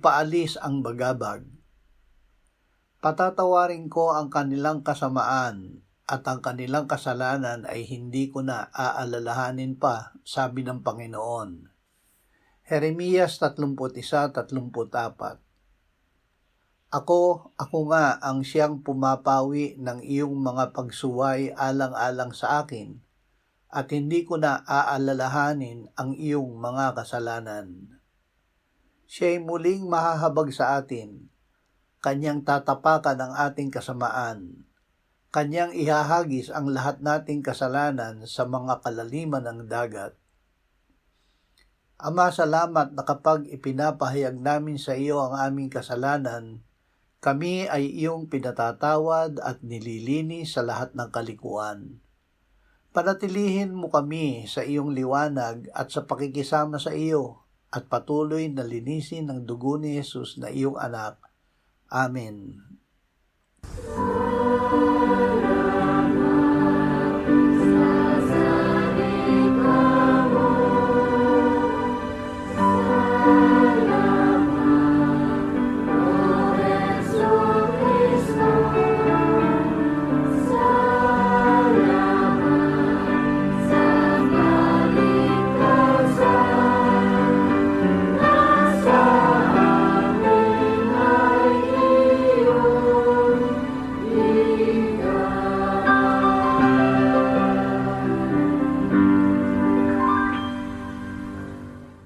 ipaalis ang bagabag. Patatawarin ko ang kanilang kasamaan at ang kanilang kasalanan ay hindi ko na aalalahanin pa, sabi ng Panginoon. Jeremias 31:34. Ako nga ang siyang pumapawi ng iyong mga pagsuway alang-alang sa akin, at hindi ko na aalalahanin ang iyong mga kasalanan. Siya'y muling mahahabag sa atin, kanyang tatapakan ang ating kasamaan, kanyang ihahagis ang lahat nating kasalanan sa mga kalaliman ng dagat. Ama, salamat na kapag ipinapahayag namin sa iyo ang aming kasalanan, kami ay iyong pinatatawad at nililinis sa lahat ng kalikuan. Panatilihin mo kami sa iyong liwanag at sa pakikisama sa iyo, at patuloy na linisin ng dugo ni Jesus na iyong anak. Amen. Sa